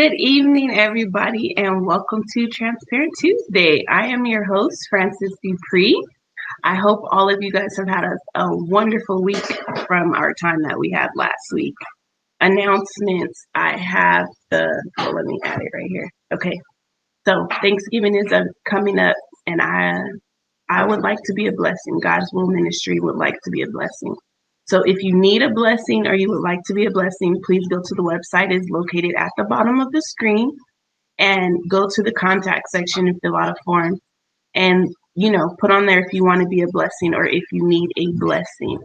Good evening, everybody, and welcome to Transparent Tuesday. I am your host, Frances Dupree. I hope all of you guys have had a wonderful week from our time that we had last week. Announcements. I have let me add it right here. Okay. So Thanksgiving is coming up, and I would like to be a blessing. God's Will Ministry would like to be a blessing. So if you need a blessing or you would like to be a blessing, please go to the website. It's located at the bottom of the screen, and go to the contact section and fill out a form, and put on there if you want to be a blessing or if you need a blessing.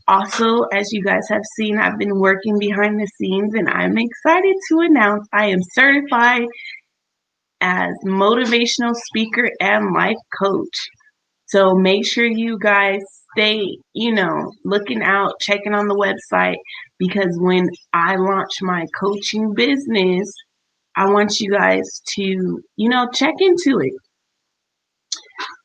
Also, as you guys have seen, I've been working behind the scenes, and I'm excited to announce I am certified as motivational speaker and life coach. So make sure you guys stay, looking out, checking on the website, because when I launch my coaching business, I want you guys to, check into it.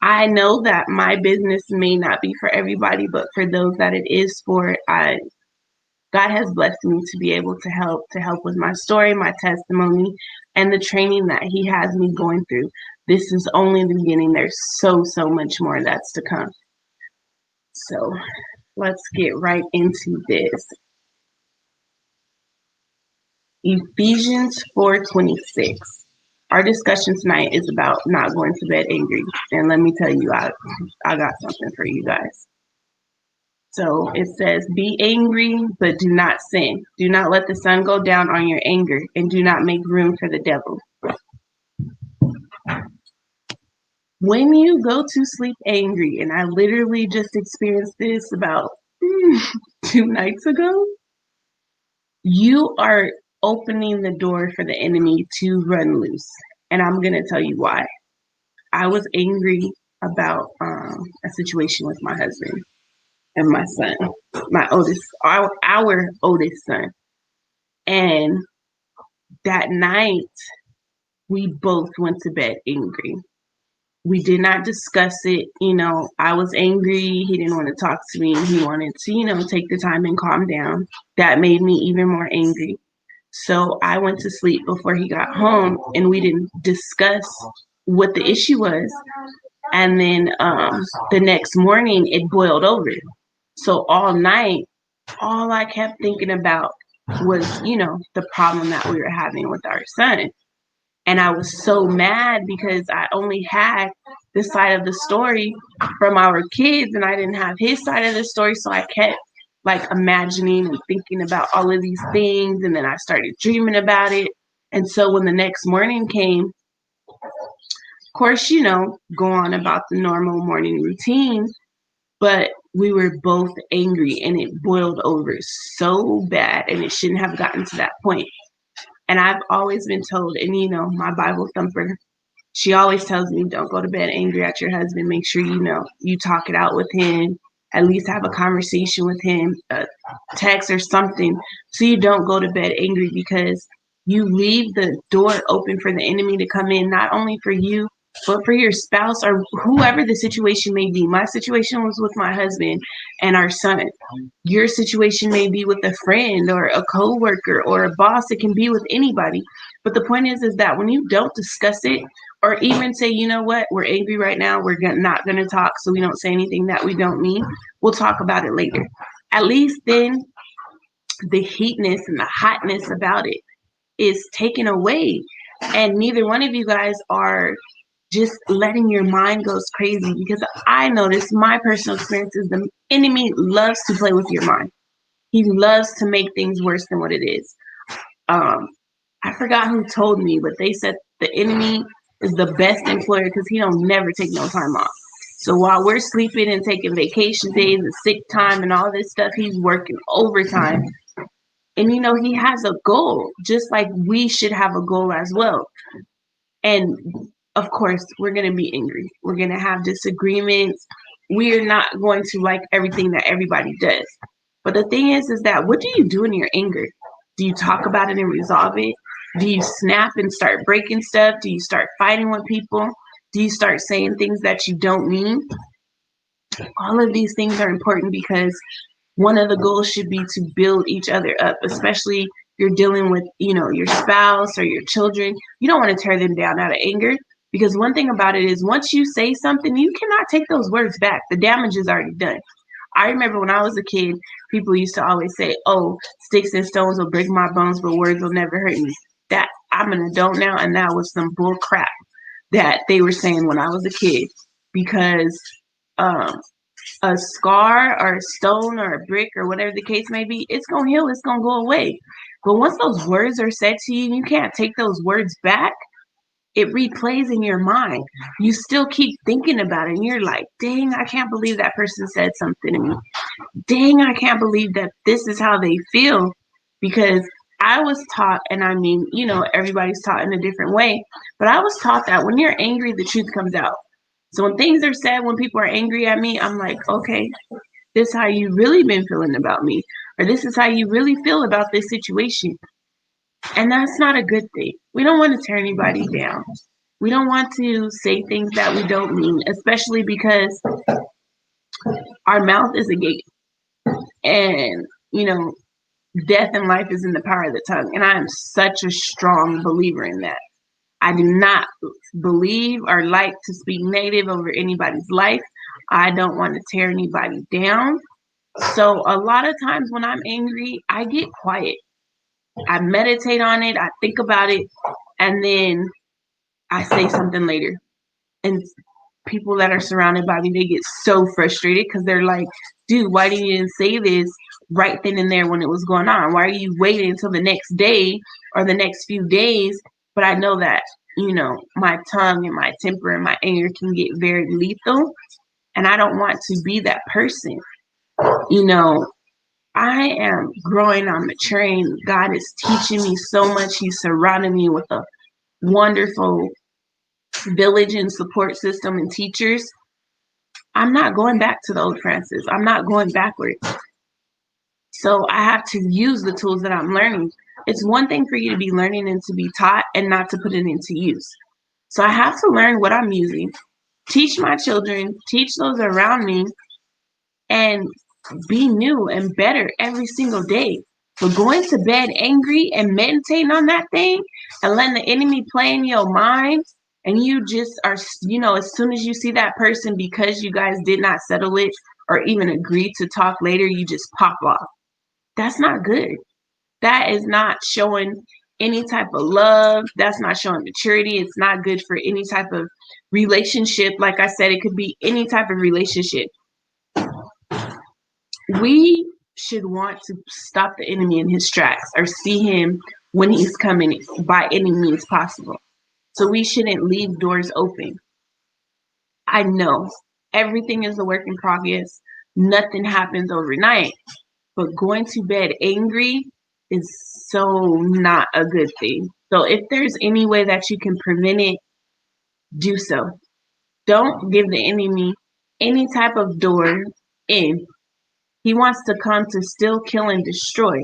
I know that my business may not be for everybody, but for those that it is for, God has blessed me to be able to help with my story, my testimony, and the training that He has me going through. This is only the beginning. There's so much more that's to come. So let's get right into this. Ephesians 4:26. Our discussion tonight is about not going to bed angry. And let me tell you, I got something for you guys. So it says, be angry, but do not sin. Do not let the sun go down on your anger, and do not make room for the devil. When you go to sleep angry, and I literally just experienced this about 2 nights ago, you are opening the door for the enemy to run loose. And I'm going to tell you why. I was angry about a situation with my husband and my son, our oldest son. And that night, we both went to bed angry. We did not discuss it. I was angry. He didn't want to talk to me. He wanted to, take the time and calm down. That made me even more angry. So I went to sleep before he got home, and we didn't discuss what the issue was. And then the next morning, it boiled over. So all night, all I kept thinking about was, the problem that we were having with our son. And I was so mad because I only had the side of the story from our kids, and I didn't have his side of the story. So I kept imagining and thinking about all of these things. And then I started dreaming about it. And so when the next morning came, of course, go on about the normal morning routine, but we were both angry, and it boiled over so bad, and it shouldn't have gotten to that point. And I've always been told, and my Bible thumper, she always tells me, don't go to bed angry at your husband. Make sure you talk it out with him, at least have a conversation with him, a text or something, so you don't go to bed angry, because you leave the door open for the enemy to come in, not only for you, but for your spouse or whoever the situation may be. My situation was with my husband and our son. Your situation may be with a friend or a coworker or a boss. It can be with anybody. But the point is that when you don't discuss it, or even say, you know what, we're angry right now, we're not going to talk, so we don't say anything that we don't mean, we'll talk about it later. At least then the heatness and the hotness about it is taken away. And neither one of you guys are just letting your mind go crazy, because I noticed my personal experience is the enemy loves to play with your mind. He loves to make things worse than what it is. I forgot who told me, but they said the enemy is the best employer because he don't never take no time off. So while we're sleeping and taking vacation days and sick time and all this stuff, he's working overtime. And he has a goal, just like we should have a goal as well. And of course, we're going to be angry. We're going to have disagreements. We're not going to like everything that everybody does. But the thing is that what do you do in your anger? Do you talk about it and resolve it? Do you snap and start breaking stuff? Do you start fighting with people? Do you start saying things that you don't mean? All of these things are important, because one of the goals should be to build each other up, especially you're dealing with, your spouse or your children, you don't want to tear them down out of anger. Because one thing about it is once you say something, you cannot take those words back. The damage is already done. I remember when I was a kid, people used to always say, oh, sticks and stones will break my bones, but words will never hurt me. That I'm an adult now, and that was some bull crap that they were saying when I was a kid. Because a scar or a stone or a brick or whatever the case may be, it's going to heal, it's going to go away. But once those words are said to you, you can't take those words back. It replays in your mind. You still keep thinking about it, and you're like, dang, I can't believe that person said something to me. Dang, I can't believe that this is how they feel. Because I was taught, and I mean, everybody's taught in a different way, but I was taught that when you're angry, the truth comes out. So when things are said, when people are angry at me, I'm like, okay, this is how you really been feeling about me, or this is how you really feel about this situation. And that's not a good thing. We don't want to tear anybody down. We don't want to say things that we don't mean, especially because our mouth is a gate. And, death and life is in the power of the tongue. And I am such a strong believer in that. I do not believe or like to speak negative over anybody's life. I don't want to tear anybody down. So a lot of times when I'm angry, I get quiet. I meditate on it, I think about it, and then I say something later. And people that are surrounded by me, they get so frustrated because they're like, dude, why didn't you say this right then and there when it was going on? Why are you waiting until the next day or the next few days? But I know that, my tongue and my temper and my anger can get very lethal. And I don't want to be that person. I am growing, I'm maturing. God is teaching me so much. He's surrounding me with a wonderful village and support system and teachers. I'm not going back to the old Francis. I'm not going backwards. So I have to use the tools that I'm learning. It's one thing for you to be learning and to be taught and not to put it into use. So I have to learn what I'm using, teach my children, teach those around me, and be new and better every single day. But going to bed angry and meditating on that thing and letting the enemy play in your mind, and you just are, as soon as you see that person, because you guys did not settle it or even agree to talk later, you just pop off. That's not good. That is not showing any type of love. That's not showing maturity. It's not good for any type of relationship. Like I said, it could be any type of relationship. We should want to stop the enemy in his tracks or see him when he's coming by any means possible. So we shouldn't leave doors open. I know everything is a work in progress. Nothing happens overnight. But going to bed angry is so not a good thing. So if there's any way that you can prevent it, do so. Don't give the enemy any type of door in. He wants to come to steal, kill, and destroy.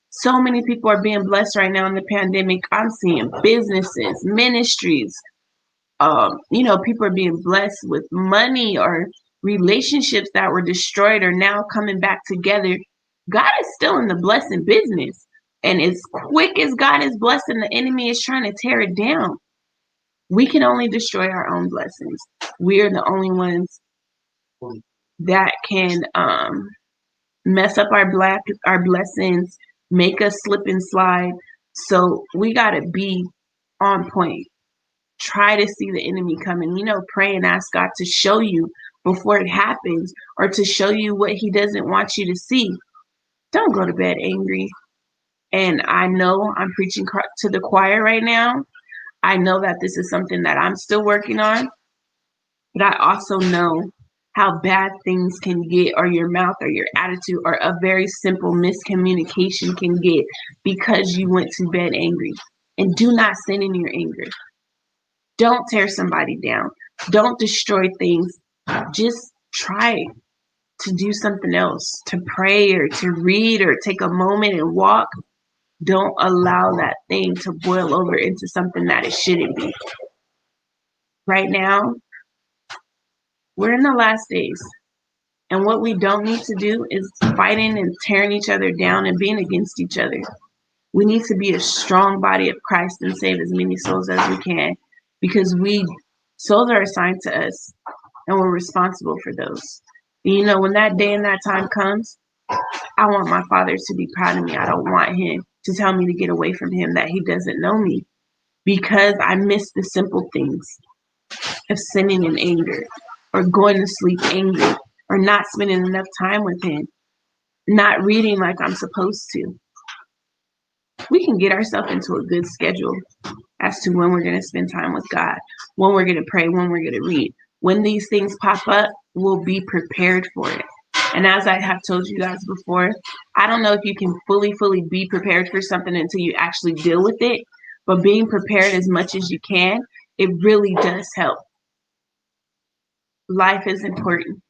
So many people are being blessed right now in the pandemic. I'm seeing businesses, ministries, people are being blessed with money, or relationships that were destroyed are now coming back together. God is still in the blessing business. And as quick as God is blessing, the enemy is trying to tear it down. We can only destroy our own blessings. We are the only ones that can mess up our blessings, make us slip and slide. So we got to be on point. Try to see the enemy coming, pray and ask God to show you before it happens, or to show you what he doesn't want you to see. Don't go to bed angry. And I know I'm preaching to the choir right now. I know that this is something that I'm still working on, but I also know how bad things can get, or your mouth or your attitude or a very simple miscommunication can get because you went to bed angry. And do not sin in your anger. Don't tear somebody down. Don't destroy things. Just try to do something else, to pray or to read or take a moment and walk. Don't allow that thing to boil over into something that it shouldn't be. Right now, we're in the last days. And what we don't need to do is fighting and tearing each other down and being against each other. We need to be a strong body of Christ and save as many souls as we can, because souls are assigned to us and we're responsible for those. You know, when that day and that time comes, I want my Father to be proud of me. I don't want him to tell me to get away from him, that he doesn't know me, because I miss the simple things of sinning in anger, or going to sleep angry, or not spending enough time with him, not reading like I'm supposed to. We can get ourselves into a good schedule as to when we're going to spend time with God, when we're going to pray, when we're going to read. When these things pop up, we'll be prepared for it. And as I have told you guys before, I don't know if you can fully be prepared for something until you actually deal with it, but being prepared as much as you can, it really does help. Life is important.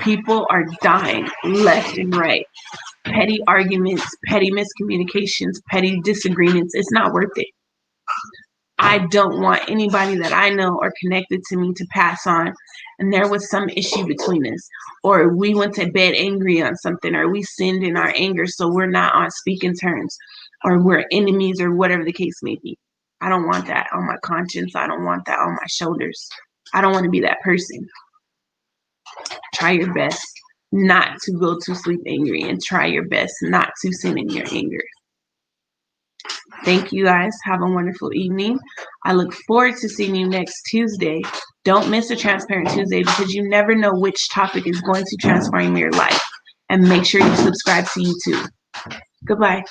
People are dying left and right. Petty arguments, petty miscommunications, petty disagreements, it's not worth it. I don't want anybody that I know or connected to me to pass on and there was some issue between us, or we went to bed angry on something, or we sinned in our anger, so we're not on speaking terms, or we're enemies, or whatever the case may be. I don't want that on my conscience. I don't want that on my shoulders. I don't want to be that person. Try your best not to go to sleep angry, and try your best not to sin in your anger. Thank you guys. Have a wonderful evening. I look forward to seeing you next Tuesday. Don't miss a Transparent Tuesday, because you never know which topic is going to transform your life. And make sure you subscribe to YouTube. Goodbye.